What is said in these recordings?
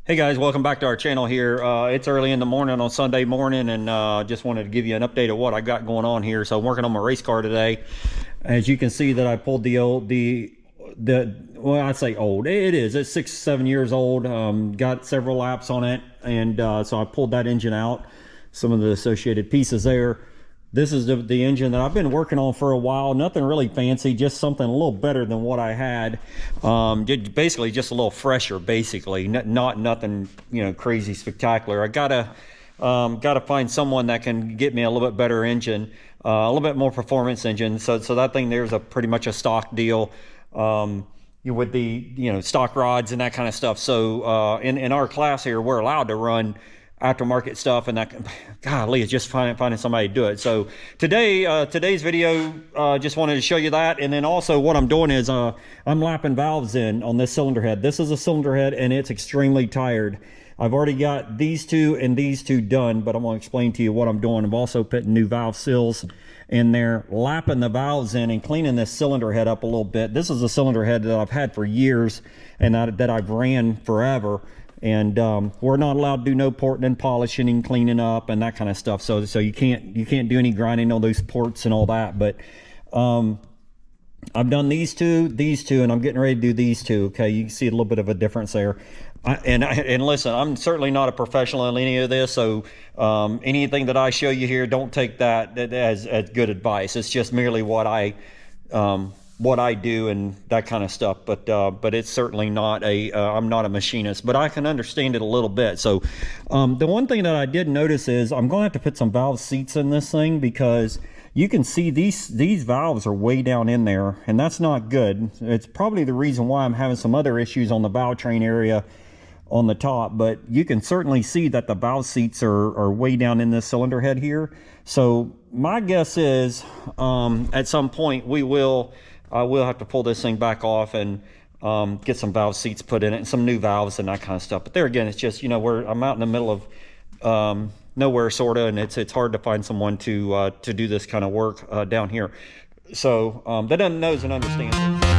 Hey guys, welcome back to our channel here. It's early in the morning on Sunday morning, and just wanted to give you an update of what I got going on here. So I'm working on my race car today. As you can see that I pulled well, I'd say old. It is. It's 6, 7 years old. Got several laps on it, and so I pulled that engine out, some of the associated pieces there. This is the engine that I've been working on for a while. Nothing really fancy, just something a little better than what I had. Basically just a little fresher, basically. Not nothing, crazy spectacular. I gotta find someone that can get me a little bit better engine, a little bit more performance engine. So that thing there's pretty much a stock deal. With the stock rods and that kind of stuff. So in our class here, we're allowed to run aftermarket stuff, and that, golly, it's just finding somebody to do it. So today's video, just wanted to show you that. And then also what I'm doing is I'm lapping valves in on this cylinder head. This is a cylinder head, and it's extremely tired. I've already got these two and these two done, but I'm going to explain to you what I'm doing. I'm also putting new valve seals in there, lapping the valves in and cleaning this cylinder head up a little bit. This is a cylinder head that I've had for years and that I've ran forever. And we're not allowed to do no porting and polishing and cleaning up and that kind of stuff. So you can't do any grinding on those ports and all that. But I've done these two, and I'm getting ready to do these two. Okay, you can see a little bit of a difference there. And listen, I'm certainly not a professional in any of this, so anything that I show you here, don't take that as good advice. It's just merely what I do and that kind of stuff. But it's certainly not I'm not a machinist, but I can understand it a little bit. So the one thing that I did notice is I'm going to have to put some valve seats in this thing, because you can see these valves are way down in there, and that's not good. It's probably the reason why I'm having some other issues on the valve train area on the top, but you can certainly see that the valve seats are way down in this cylinder head here. So my guess is at some point I will have to pull this thing back off and get some valve seats put in it and some new valves and that kind of stuff. But there again, it's just, I'm out in the middle of nowhere, sort of, and it's hard to find someone to do this kind of work down here. So that knows and understands it.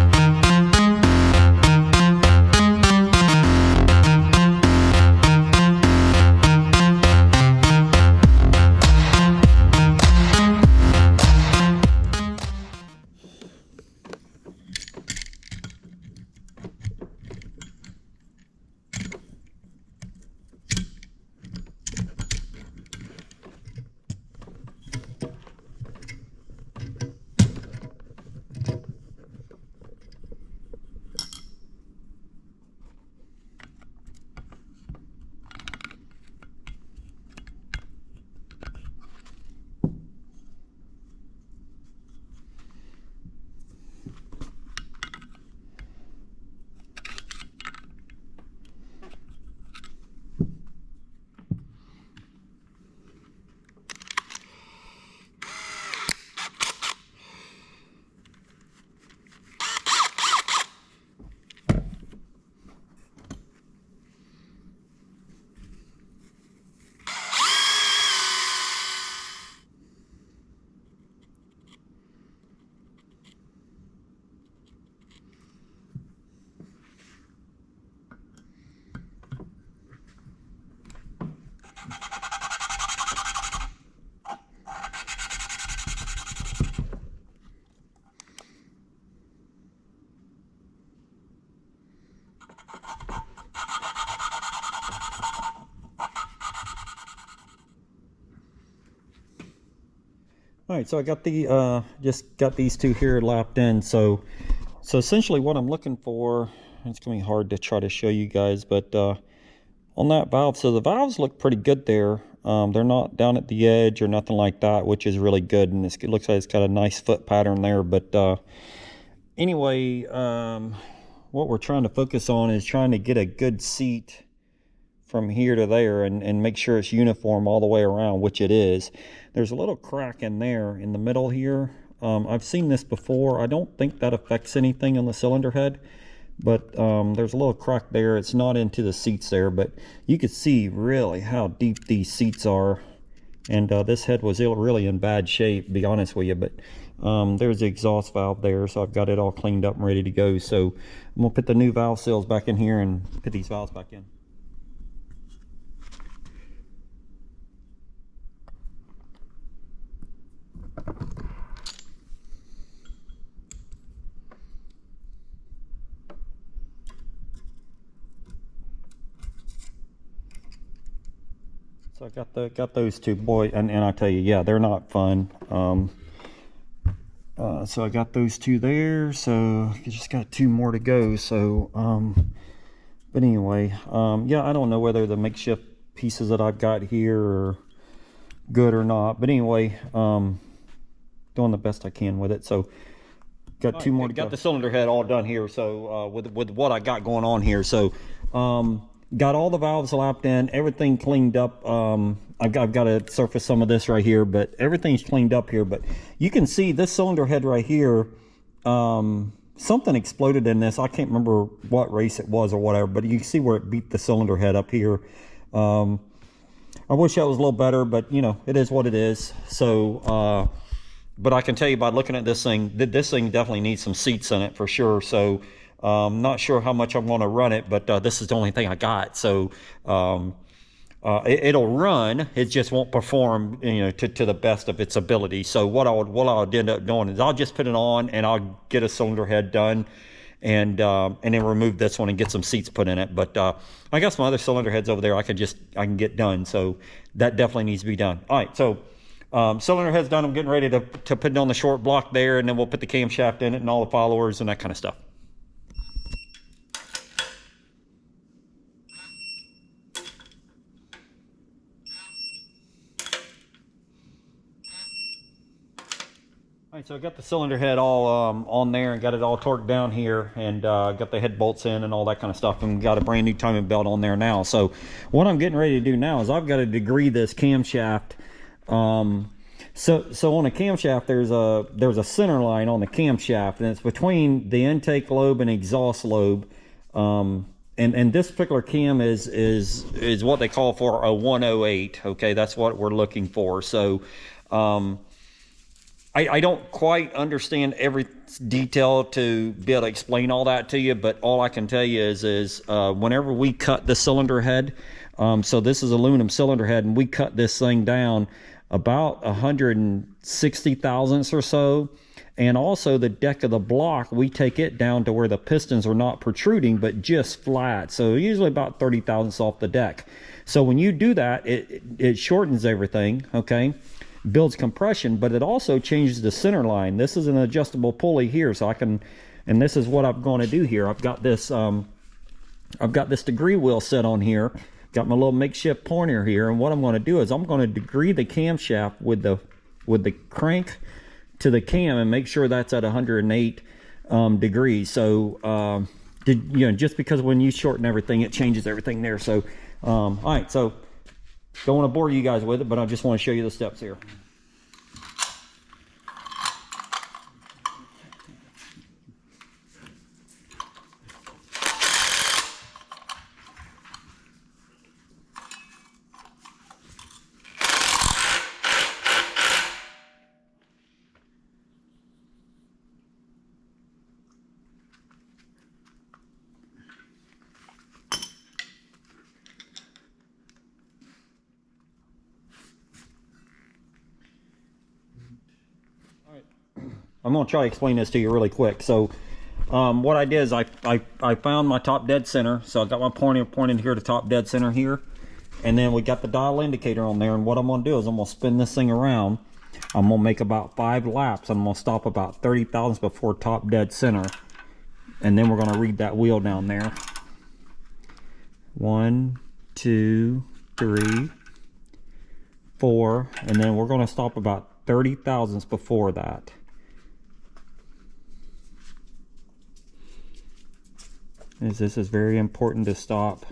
All right, so I got just got these two here lapped in. So essentially what I'm looking for, it's gonna be hard to try to show you guys, but on that valve, so the valves look pretty good there. They're not down at the edge or nothing like that, which is really good, and it looks like it's got a nice foot pattern there. But anyway, what we're trying to focus on is trying to get a good seat from here to there and make sure it's uniform all the way around, which it is. There's a little crack in there in the middle here. I've seen this before. I don't think that affects anything on the cylinder head, but there's a little crack there. It's not into the seats there, but you could see really how deep these seats are. And this head was really in bad shape, to be honest with you. But there's the exhaust valve there, so I've got it all cleaned up and ready to go. So I'm gonna put the new valve seals back in here and put these valves back in. So I got those two, boy, and I tell you, yeah, they're not fun. So I got those two there, so I just got two more to go. So but anyway, yeah, I don't know whether the makeshift pieces that I've got here are good or not, but anyway, doing the best I can with it. So got two more to go. Got the cylinder head all done here, so with what I got going on here. So got all the valves lapped in, everything cleaned up. I've got to surface some of this right here, but everything's cleaned up here. But you can see this cylinder head right here, something exploded in this. I can't remember what race it was or whatever, but you can see where it beat the cylinder head up here. I wish that was a little better, but you know, it is what it is. So but I can tell you by looking at this thing, this thing definitely needs some seats in it for sure. So not sure how much I'm going to run it, but this is the only thing I got. So it'll run, it just won't perform, you know, to the best of its ability. So what I'll end up doing is I'll just put it on and I'll get a cylinder head done, and then remove this one and get some seats put in it. But I got some other cylinder heads over there I can get done, so that definitely needs to be done. All right, so cylinder head's done. I'm getting ready to put it on the short block there, and then we'll put the camshaft in it and all the followers and that kind of stuff. All right, so I got the cylinder head all on there and got it all torqued down here, and got the head bolts in and all that kind of stuff, and got a brand new timing belt on there now. So what I'm getting ready to do now is I've got to degree this camshaft. So on a camshaft, there's a center line on the camshaft, and it's between the intake lobe and exhaust lobe. And this particular cam is what they call for a 108. Okay, that's what we're looking for. So I don't quite understand every detail to be able to explain all that to you, but all I can tell you is whenever we cut the cylinder head, so this is aluminum cylinder head, and we cut this thing down about 160 thousandths or so, and also the deck of the block, we take it down to where the pistons are not protruding but just flat, so usually about 30 thousandths off the deck. So when you do that, it shortens everything, okay, builds compression, but it also changes the center line. This is an adjustable pulley here, so I can, and this is what I'm going to do here. I've got this degree wheel set on here, got my little makeshift pointer here, and what I'm going to do is I'm going to degree the camshaft with the crank to the cam and make sure that's at 108 degrees. So you know, just because when you shorten everything, it changes everything there. So all right, so don't want to bore you guys with it, but I just want to show you the steps here. I'm going to try to explain this to you really quick. So what I did is I found my top dead center. So I got my pointer pointing here to top dead center here. And then we got the dial indicator on there. And what I'm going to do is I'm going to spin this thing around. I'm going to make about 5 laps. And I'm going to stop about 30 thousandths before top dead center. And then we're going to read that wheel down there. 1, 2, 3, 4. And then we're going to stop about 30 thousandths before that. This is very important to stop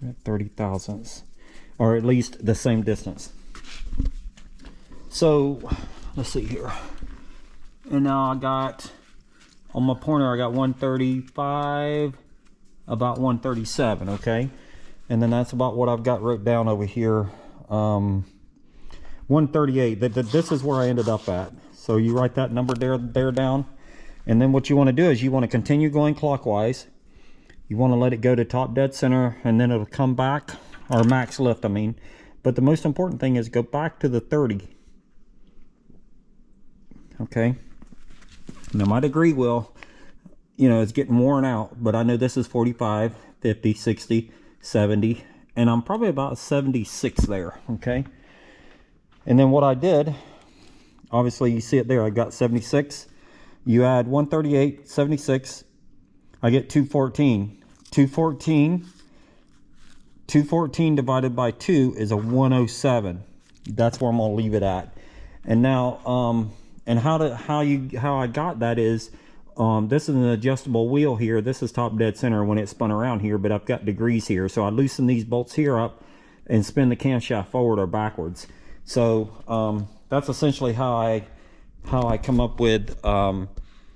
at 30 thousandths, or at least the same distance. So let's see here, and now I got on my pointer, I got 135, about 137, okay, and then that's about what I've got wrote down over here, 138. This is where I ended up at. So you write that number there down. And then what you want to do is you want to continue going clockwise. You want to let it go to top dead center, and then it'll come back, or max lift, I mean. But the most important thing is go back to the 30. okay? Now my degree wheel, you know, it's getting worn out, but I know this is 45, 50, 60, 70, and I'm probably about 76 there, okay? And then what I did, obviously you see it there, I got 76. You add 138, 76, I get 214. 214 divided by 2 is a 107. That's where I'm gonna leave it at. And now, and how I got that is, this is an adjustable wheel here. This is top dead center when it spun around here, but I've got degrees here. So I loosen these bolts here up and spin the camshaft forward or backwards. So that's essentially how I come up with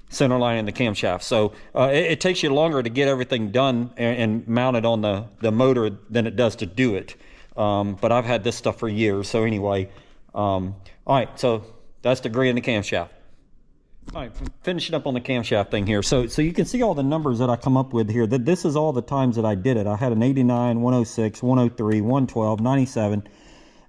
center lining the camshaft. So it takes you longer to get everything done and mounted on the motor than it does to do it. But I've had this stuff for years. So anyway, all right, so that's degree in the camshaft. All right, finishing up on the camshaft thing here. So you can see all the numbers that I come up with here. This is all the times that I did it. I had an 89, 106, 103, 112, 97,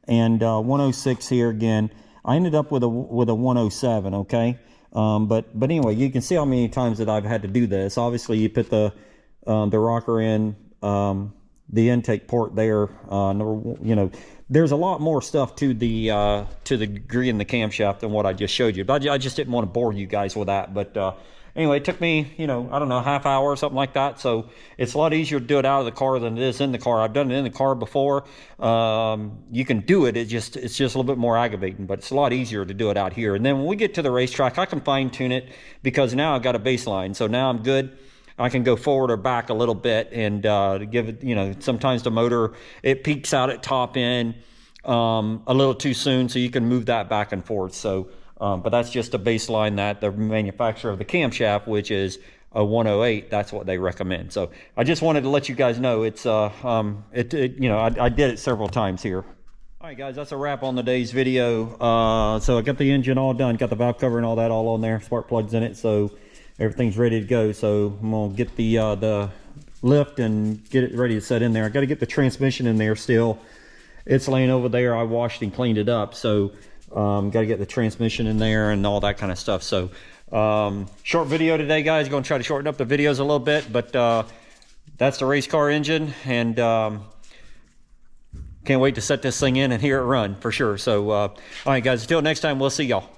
and 106 here again. I ended up with a 107, okay? But anyway, you can see how many times that I've had to do this. Obviously, you put the rocker in, the intake port there. You know, there's a lot more stuff to the degree in the camshaft than what I just showed you. But I just didn't want to bore you guys with that. But anyway, it took me, you know, I don't know, a half hour or something like that. So it's a lot easier to do it out of the car than it is in the car. I've done it in the car before. You can do it. It's just a little bit more aggravating, but it's a lot easier to do it out here. And then when we get to the racetrack, I can fine tune it because now I've got a baseline. So now I'm good. I can go forward or back a little bit and give it, you know, sometimes the motor, it peaks out at top end a little too soon, so you can move that back and forth. So, but that's just a baseline that the manufacturer of the camshaft, which is a 108, that's what they recommend. So I just wanted to let you guys know it's, you know, I did it several times here. All right, guys, that's a wrap on the day's video. So I got the engine all done, got the valve cover and all that all on there, spark plugs in it. So everything's ready to go. So I'm gonna get the lift and get it ready to set in there. I got to get the transmission in there still. It's laying over there. I washed and cleaned it up. So got to get the transmission in there and all that kind of stuff. So short video today, guys. Going to try to shorten up the videos a little bit, but that's the race car engine, and can't wait to set this thing in and hear it run for sure. So all right, guys, until next time, we'll see y'all.